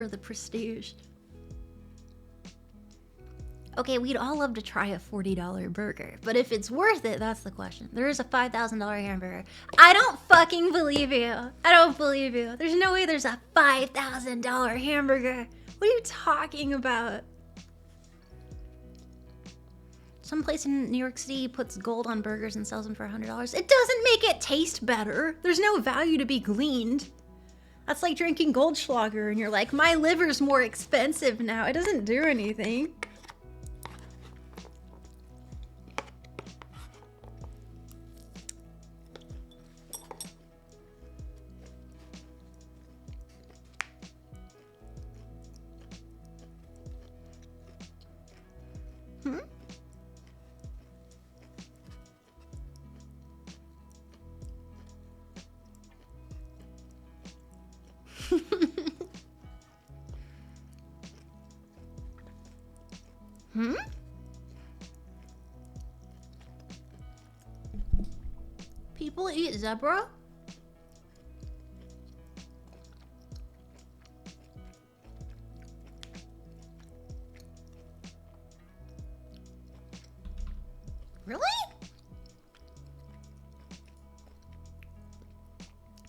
For the prestige. Okay, we'd all love to try a $40 burger, but if it's worth it, that's the question. There is a $5,000 hamburger. I don't fucking believe you. I don't believe you. There's no way there's a $5,000 hamburger. What are you talking about? Some place in New York City puts gold on burgers and sells them for $100. It doesn't make it taste better. There's no value to be gleaned. That's like drinking Goldschlager and you're like, my liver's more expensive now. It doesn't do anything. People eat zebra? Really?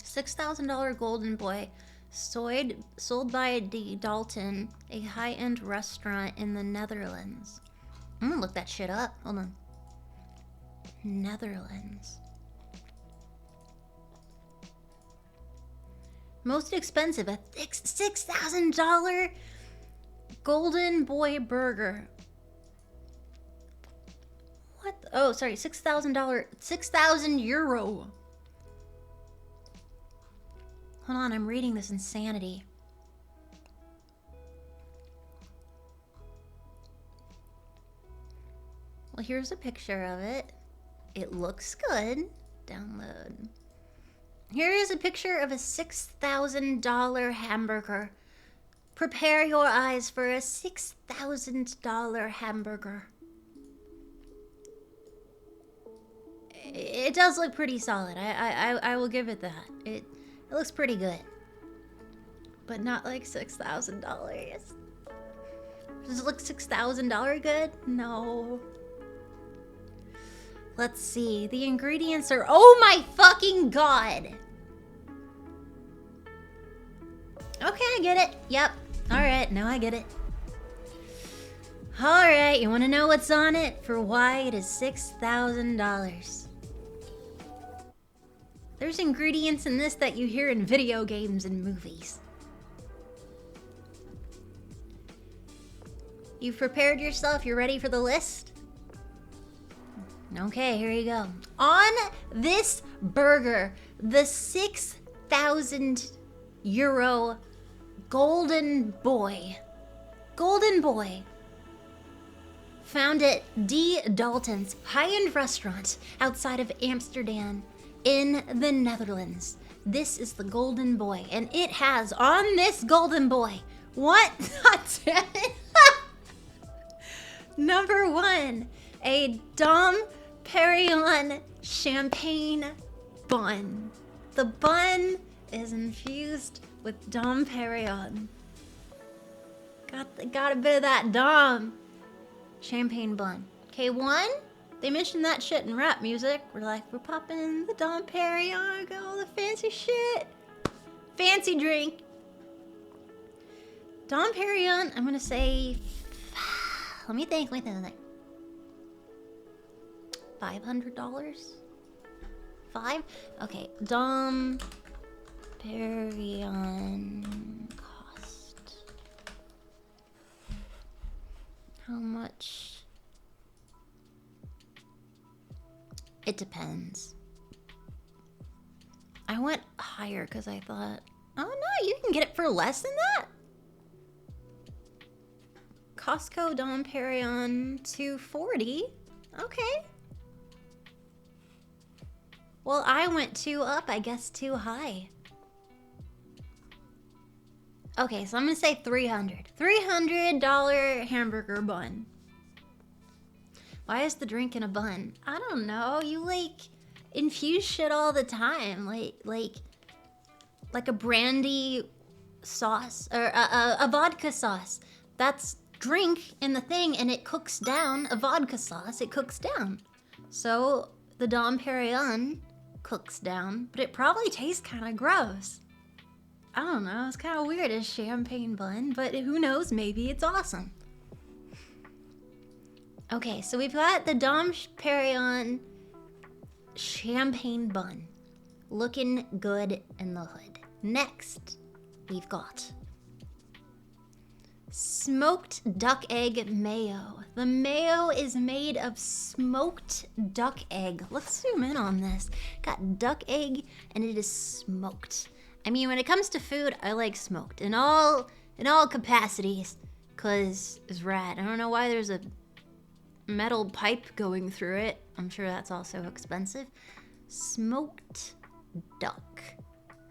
$6,000 Golden Boy, sold by D. Dalton, a high-end restaurant in the Netherlands. I'm gonna look that shit up. Hold on. Netherlands. Most expensive, a $6,000 Golden Boy burger. What? Oh, sorry, $6,000, 6,000 euro. Hold on, I'm reading this insanity. Well, here's a picture of it. It looks good. Download. Here is a picture of a $6,000 hamburger. Prepare your eyes for a $6,000 hamburger. It does look pretty solid. I will give it that. It looks pretty good. But not like $6,000. Does it look $6,000 good? No. Let's see. The ingredients are... Oh my fucking god! Okay, I get it. Yep. Alright, now I get it. Alright, you want to know what's on it? For why it is $6,000. There's ingredients in this that you hear in video games and movies. You've prepared yourself? You're ready for the list? Okay, here you go. On this burger, the 6,000 euro Golden Boy. Golden Boy. Found at D. Dalton's high-end restaurant outside of Amsterdam in the Netherlands. This is the Golden Boy, and it has on this Golden Boy, what? Damn it. Number 1, a Dom Perignon champagne bun. The bun is infused with Dom Perignon. Got a bit of that Dom. Champagne bun. K1, they mentioned that shit in rap music. We're like, we're popping the Dom Perignon, got all the fancy shit. Fancy drink. Dom Perignon, I'm gonna say, let me think. $500? 5? Okay, Dom Perignon cost. How much? It depends. I went higher because I thought, oh no, you can get it for less than that. Costco Dom Perignon $240. Okay. Well, I went 2 up, I guess 2 high. Okay, so I'm gonna say $300. $300 hamburger bun. Why is the drink in a bun? I don't know. You like infuse shit all the time, like a brandy sauce or a vodka sauce. That's drink in the thing, and it cooks down a vodka sauce. It cooks down. So the Dom Perignon cooks down, but it probably tastes kind of gross. I don't know. It's kind of weird, a champagne bun, but who knows? Maybe it's awesome. Okay, so we've got the Dom Perignon champagne bun. Looking good in the hood. Next, we've got smoked duck egg mayo. The mayo is made of smoked duck egg. Let's zoom in on this. Got duck egg and it is smoked. I mean, when it comes to food, I like smoked in all capacities, cause it's rad. I don't know why there's a metal pipe going through it. I'm sure that's also expensive. Smoked duck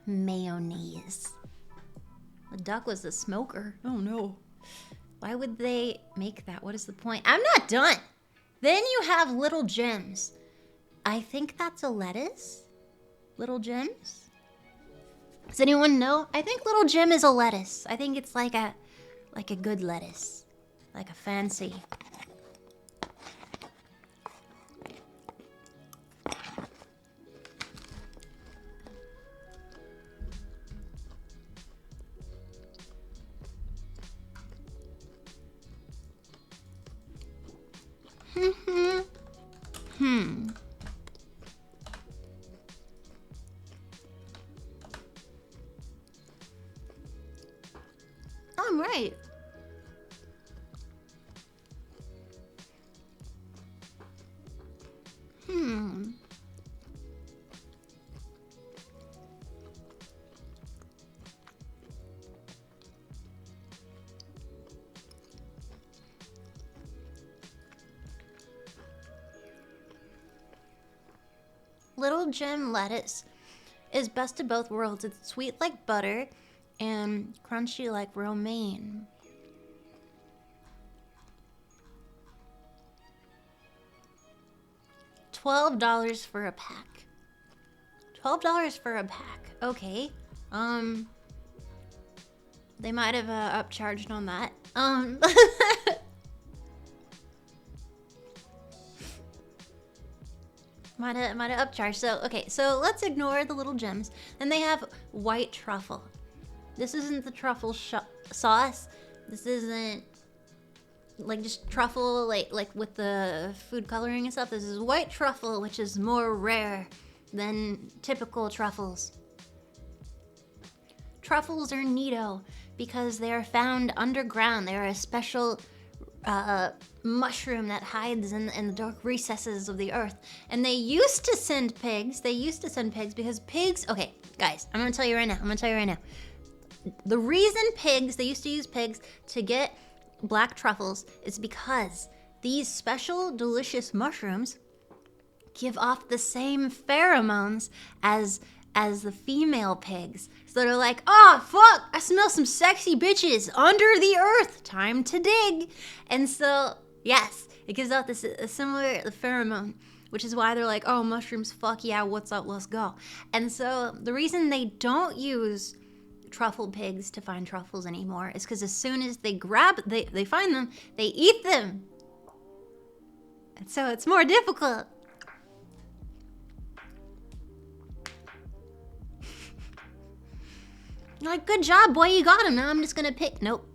mayonnaise. The duck was the smoker. Oh no. Why would they make that? What is the point? I'm not done. Then you have Little Gems. I think that's a lettuce. Little Gems? Does anyone know? I think Little Gem is a lettuce. I think it's like a good lettuce. Like a fancy. I'm right. Little Gem lettuce is best of both worlds. It's sweet like butter and crunchy like romaine. $12 for a pack. $12 for a pack. Okay. They might have upcharged on that. Might have upcharged. So, okay, so let's ignore the Little Gems. Then they have white truffle. This isn't the truffle sauce. This isn't like just truffle like with the food coloring and stuff. This is white truffle, which is more rare than typical truffles. Truffles are neato because they are found underground. They are a special mushroom that hides in the dark recesses of the earth. And they used to send pigs. Because pigs... Okay, guys, I'm going to tell you right now. The reason they used to use pigs to get black truffles is because these special delicious mushrooms give off the same pheromones as the female pigs. So they're like, oh, fuck, I smell some sexy bitches under the earth. Time to dig. And so, yes, it gives out this similar pheromone, which is why they're like, oh, mushrooms, fuck yeah, what's up, let's go. And so the reason they don't use truffle pigs to find truffles anymore is because as soon as they find them, they eat them. And so it's more difficult. You're like, good job, boy, you got him. Now I'm just gonna pick. Nope,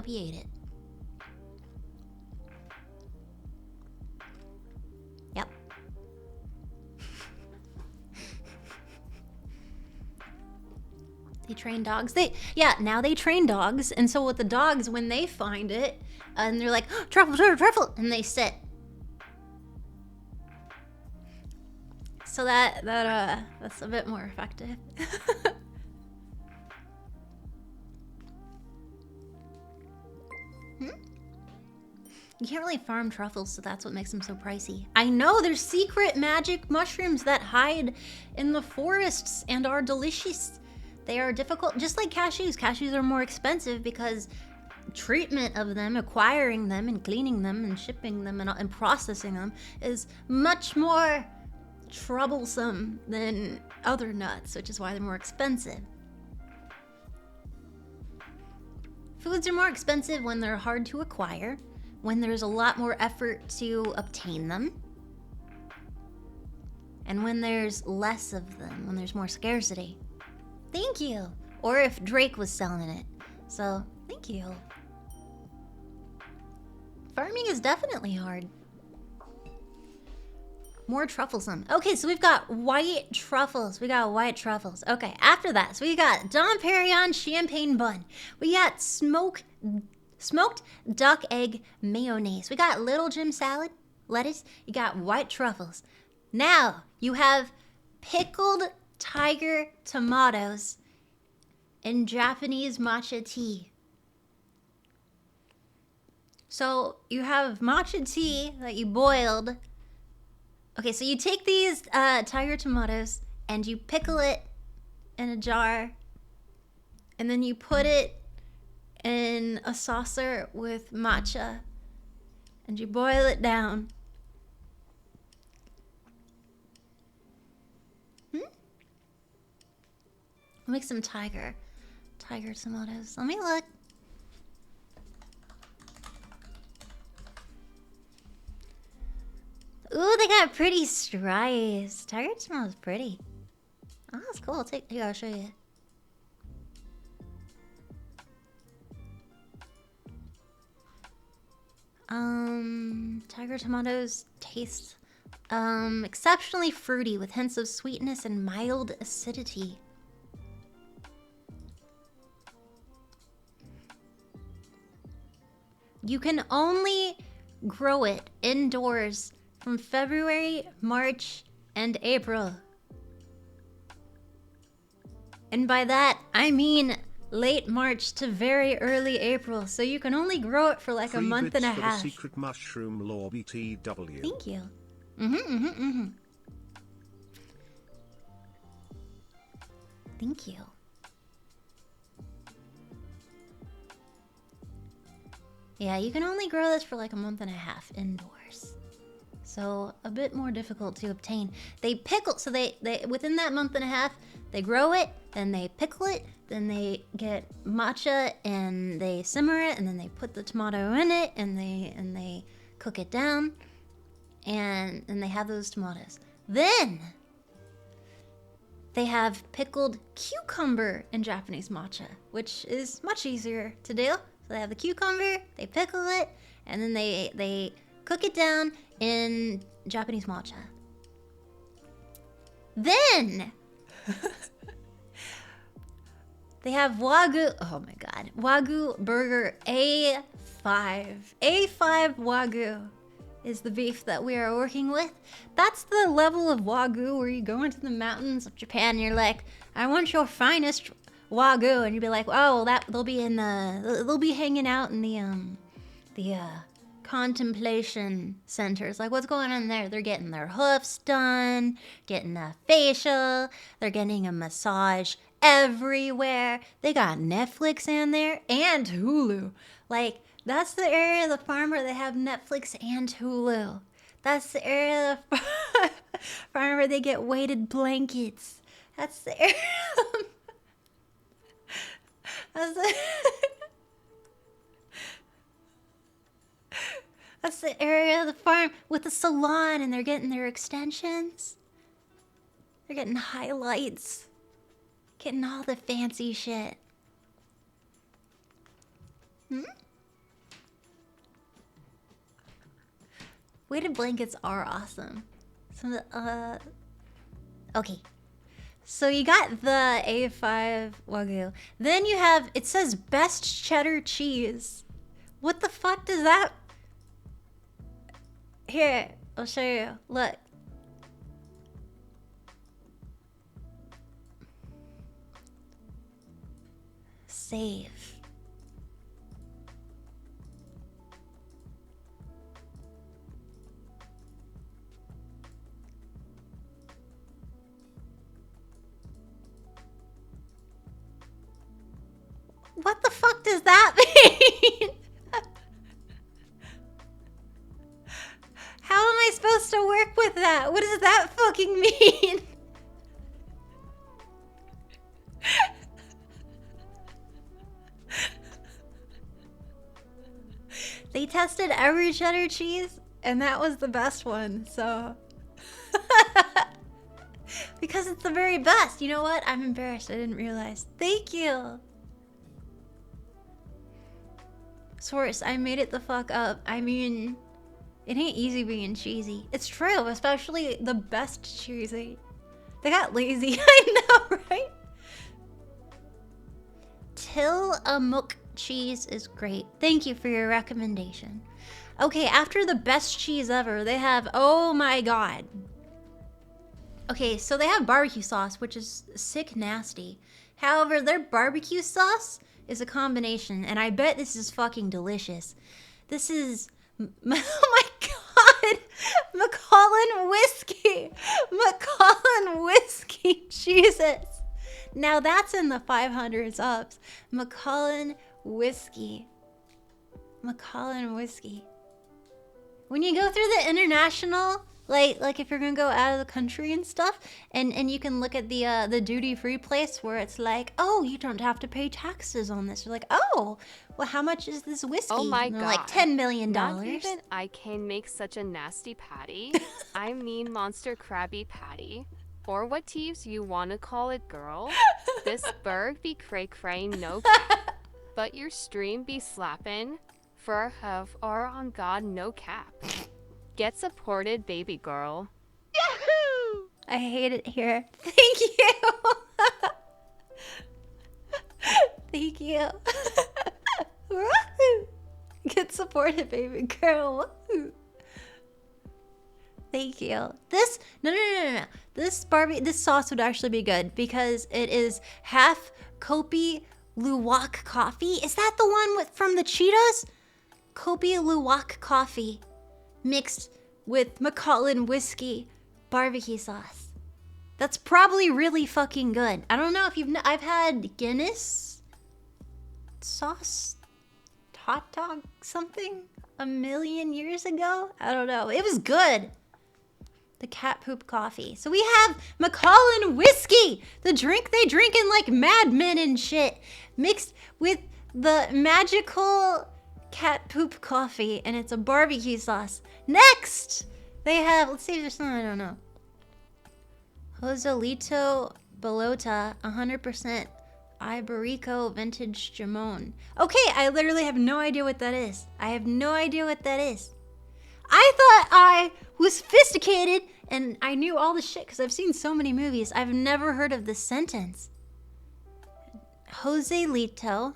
he ate it. Yep. They train dogs. Now they train dogs. And so with the dogs, when they find it, and they're like, oh, truffle, and they sit. So that's a bit more effective. You can't really farm truffles, so that's what makes them so pricey. I know, there's secret magic mushrooms that hide in the forests and are delicious. They are difficult, just like cashews. Cashews are more expensive because treatment of them, acquiring them and cleaning them and shipping them and processing them is much more troublesome than other nuts, which is why they're more expensive. Foods are more expensive when they're hard to acquire, when there's a lot more effort to obtain them, and when there's less of them, when there's more scarcity. Thank you. Or if Drake was selling it. So, thank you. Farming is definitely hard. More trufflesome. Okay, so we've got white truffles. We got white truffles. Okay, after that, so we got Dom Perignon champagne bun. We got smoked duck egg mayonnaise. We got Little Jim salad, lettuce. You got white truffles. Now, you have pickled tiger tomatoes and Japanese matcha tea. So, you have matcha tea that you boiled. Okay, so you take these tiger tomatoes and you pickle it in a jar, and then you put it in a saucer with matcha, and you boil it down. I'll make some tiger tomatoes. Let me look. Ooh, they got pretty stripes. Tiger smells pretty. Oh, that's cool. Here, I'll show you. Tiger tomatoes taste exceptionally fruity with hints of sweetness and mild acidity. You can only grow it indoors from February, March, and April. And by that, I mean late March to very early April, so you can only grow it for like a month and a half. The secret mushroom law BTW. Thank you. Thank you. Yeah, you can only grow this for like a month and a half indoors. So a bit more difficult to obtain. They pickle, so they within that month and a half, they grow it, then they pickle it, then they get matcha and they simmer it, and then they put the tomato in it, and they cook it down, and they have those tomatoes. Then they have pickled cucumber in Japanese matcha, which is much easier to do. So they have the cucumber, they pickle it, and then they cook it down in Japanese matcha. Then they have Wagyu, oh my god, Wagyu burger A5. A5 Wagyu is the beef that we are working with. That's the level of Wagyu where you go into the mountains of Japan and you're like, I want your finest Wagyu, and you'd be like, oh, they'll be hanging out in the contemplation centers. Like, what's going on there? They're getting their hoofs done, getting a facial, they're getting a massage everywhere. They got Netflix in there and Hulu. Like, that's the area of the farm where they have Netflix and Hulu. That's the area of the farm where they get weighted blankets. That's the area. That's the area of the farm with the salon, and they're getting their extensions. They're getting highlights. Getting all the fancy shit. Weighted blankets are awesome. Okay. So you got the A5 Wagyu. Then you have, it says best cheddar cheese. What the fuck does that? Here, I'll show you. Look. Save. What the fuck does that mean? How am I supposed to work with that? What does that fucking mean? They tested every cheddar cheese, and that was the best one, so. Because it's the very best. You know what? I'm embarrassed. I didn't realize. Thank you. Source, I made it the fuck up. I mean, it ain't easy being cheesy. It's true, especially the best cheesy. They got lazy. I know, right? Tillamook cheese is great. Thank you for your recommendation. Okay, after the best cheese ever, they have, oh my god. Okay, so they have barbecue sauce, which is sick nasty. However, their barbecue sauce is a combination, and I bet this is fucking delicious. This is, oh my god, Macallan whiskey. Macallan whiskey, Jesus. Now that's in the 500s ups. Macallan whiskey. Macallan whiskey. When you go through the international, like if you're gonna go out of the country and stuff, and you can look at the duty-free place where it's like, oh, you don't have to pay taxes on this. You're like, oh, well, how much is this whiskey? Oh my and they're god! like $10 million. Not even I can make such a nasty patty. I mean monster crabby patty. Or what teeves you wanna call it, girl. This burg be cray-cray no cap. But your stream be slappin'. For have or on God no cap. Get supported, baby girl. Yahoo! I hate it here. Thank you. Thank you. Get supported, baby girl. Thank you. This no. This sauce would actually be good because it is half Kopi Luwak coffee. Is that the one from the Cheetos? Kopi Luwak coffee mixed with Macallan whiskey barbecue sauce. That's probably really fucking good. I don't know if I've had Guinness sauce hot dog something a million years ago. I don't know. It was good. The cat poop coffee. So we have Macallan whiskey, the drink they drink in like Mad Men and shit, mixed with the magical cat poop coffee, and it's a barbecue sauce. Next, they have, let's see if there's something I don't know. Joselito Bolota, 100% Iberico Vintage Jamon. Okay, I literally have no idea what that is. I have no idea what that is. I thought I was sophisticated and I knew all the shit because I've seen so many movies. I've never heard of this sentence. Joselito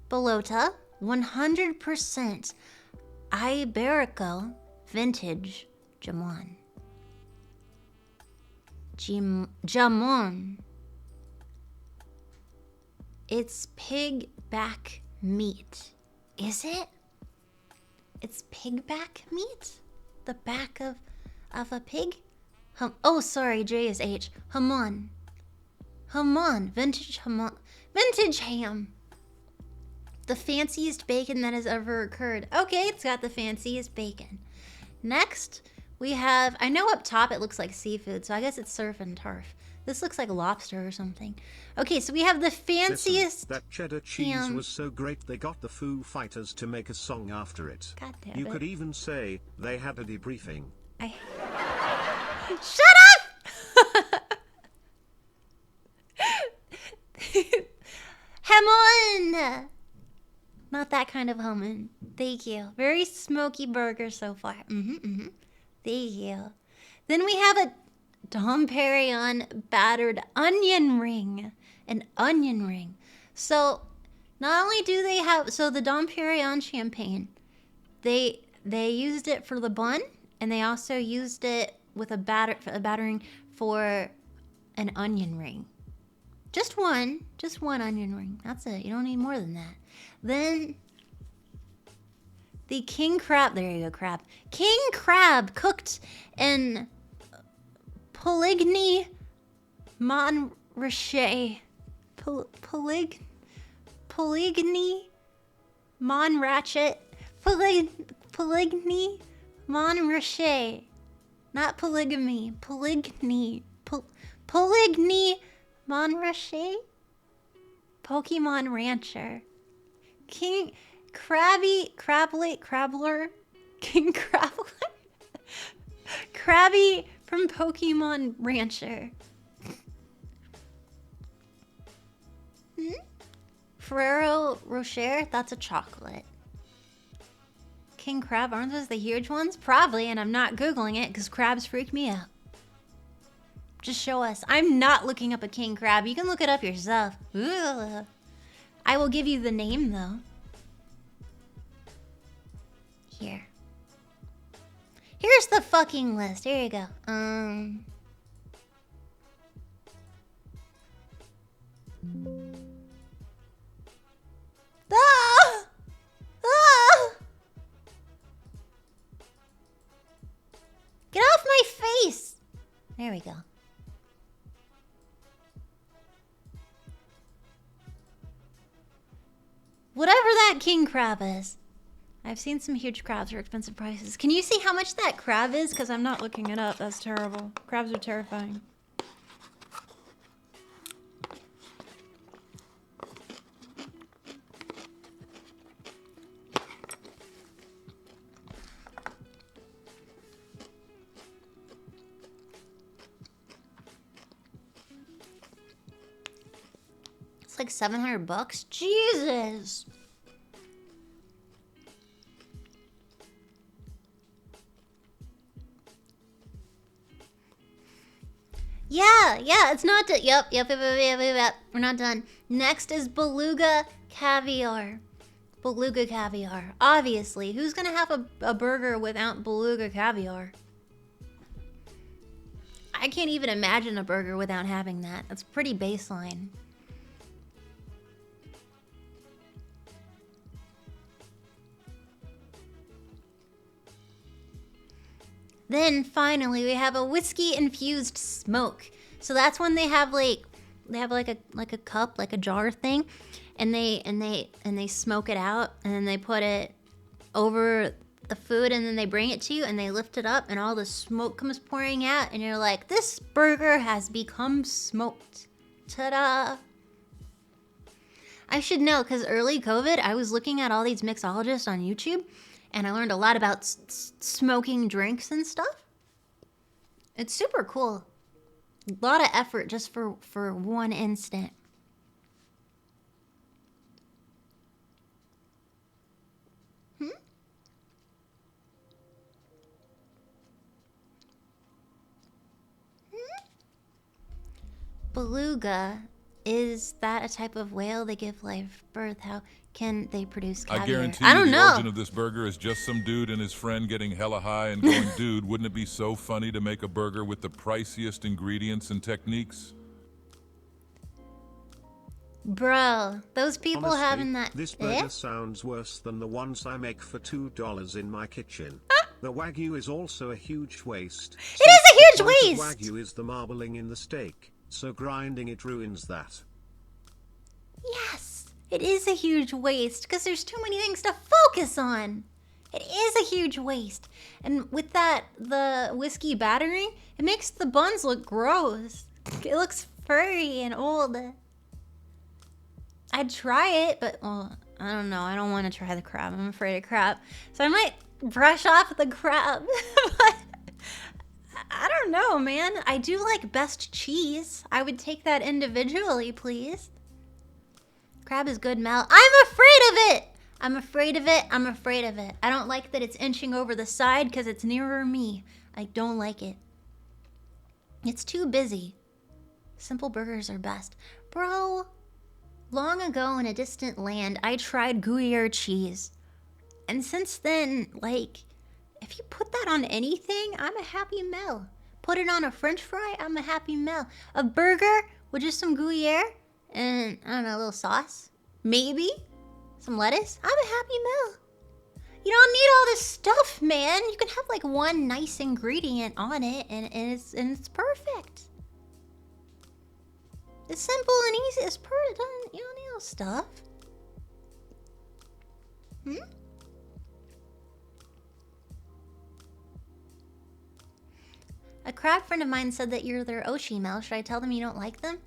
Bolota, 100% Iberico Vintage Jamon. Jamon. It's pig back meat. Is it? It's pig back meat? The back of a pig? Oh, sorry, J is H. Hamon. Hamon. Vintage hamon. Vintage ham. The fanciest bacon that has ever occurred. Okay, it's got the fanciest bacon. Next, we have, I know up top it looks like seafood, so I guess it's surf and turf. This looks like lobster or something. Okay, so we have the fanciest. Listen, that cheddar cheese was so great they got the Foo Fighters to make a song after it. God damn You it. could even say they had a debriefing. Shut up! Hamon! Not that kind of hamon. Thank you. Very smoky burger so far. Thank you. Then we have a Dom Perignon battered onion ring. An onion ring. So, not only do they have... So, the Dom Perignon champagne, they used it for the bun, and they also used it with a battering for an onion ring. Just one onion ring. That's it. You don't need more than that. Then the king crab. There you go, crab. King crab cooked in Poligny Montrachet. Poligny Montrachet. Poligny Montrachet. Not polygamy. Poligny. Poligny Montrachet. Pokemon Rancher. King Crabbler, King Crabbler, Krabby from Pokemon Rancher. Ferrero Rocher, that's a chocolate. King Crab, aren't those the huge ones? Probably, and I'm not Googling it because crabs freak me out. Just show us. I'm not looking up a king crab. You can look it up yourself. Ugh. I will give you the name, though. Here. Here's the fucking list. Here you go. Ah! Ah! Get off my face! There we go. Whatever that king crab is. I've seen some huge crabs for expensive prices. Can you see how much that crab is? Because I'm not looking it up. That's terrible. Crabs are terrifying. It's like $700. Jesus. Yeah, it's not done. Yep. We're not done. Next is Beluga Caviar. Beluga Caviar. Obviously, who's gonna have a burger without Beluga Caviar? I can't even imagine a burger without having that. That's pretty baseline. Then finally we have a whiskey infused smoke. So that's when they have like a cup, like a jar thing, and they smoke it out, and then they put it over the food, and then they bring it to you and they lift it up and all the smoke comes pouring out and you're like, this burger has become smoked. Ta-da! I should know, because early COVID I was looking at all these mixologists on YouTube and I learned a lot about smoking drinks and stuff. It's super cool. A lot of effort just for one instant. Beluga, is that a type of whale they give live birth? How can they produce caviar? I guarantee I don't you the know. origin of this burger is just some dude and his friend getting hella high and going, dude, wouldn't it be so funny to make a burger with the priciest ingredients and techniques? Bro, those people Honestly, having that... This burger sounds worse than the ones I make for $2 in my kitchen. The Wagyu is also a huge waste. It is a huge waste! waste! Wagyu is the marbling in the steak, so grinding it ruins that. Yes, it is a huge waste because there's too many things to focus on. It is a huge waste. And with that, the whiskey battering, it makes the buns look gross. It looks furry and old. I'd try it, but well, I don't know. I don't want to try the crab. I'm afraid of crab. So I might brush off the crab. But I don't know, man. I do like best cheese. I would take that individually, please. Crab is good, Mel. I'm afraid of it. I'm afraid of it. I'm afraid of it. I don't like that it's inching over the side because it's nearer me. I don't like it. It's too busy. Simple burgers are best. Bro, long ago in a distant land, I tried Gruyere cheese. And since then, like, if you put that on anything, I'm a happy Mel. Put it on a French fry, I'm a happy Mel. A burger with just some Gruyere and, I don't know, a little sauce. Maybe some lettuce. I'm a happy Mel. You don't need all this stuff, man. You can have like one nice ingredient on it and it's perfect. It's simple and easy. It's perfect. You don't need all stuff. A crab friend of mine said that you're their Oshi, Mel. Should I tell them you don't like them?